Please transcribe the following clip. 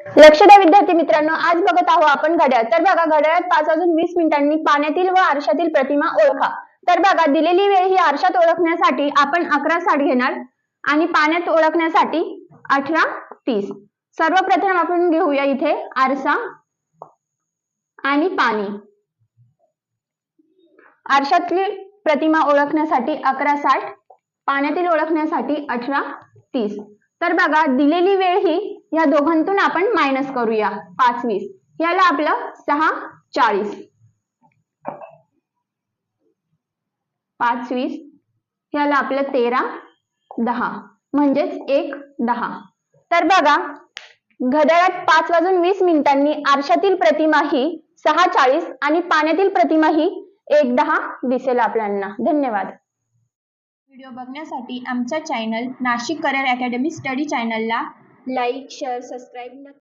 लक्ष द्या विद्यार्थी मित्रांनो, आज बघत आहोत आपण घड्याळ। तर बघा, घड्याळात 5:20 पाण्यातील व आरशातील प्रतिमा ओळखा। तर बघा, दिलेली वेळ ही आरशात ओळखण्यासाठी आपण 11:60 घेणार आणि पाण्यात ओळखण्यासाठी 18:30। सर्वप्रथम आपण घेऊया इथे आरसा आणि पाणी। आरशातली प्रतिमा ओळखण्यासाठी 11:60, पाण्यातील ओळखण्यासाठी 18:30। तर बघा, दिलेली वेळ ही या दोघांतून आपण मायनस करूया 5:20, याला आपलं 6:40, 5:20 याला आपलं 13:10 म्हणजेच 1:10। तर बघा, घड्याळात 5:20 आरशातील प्रतिमा ही 6:40 आणि पाण्यातील प्रतिमा ही 1:10 दिसेल आपल्याला। धन्यवाद। व्हिडिओ बघण्यासाठी आमच्या channel Nashik career academy study चॅनलला लाईक, शेअर, सबस्क्राईब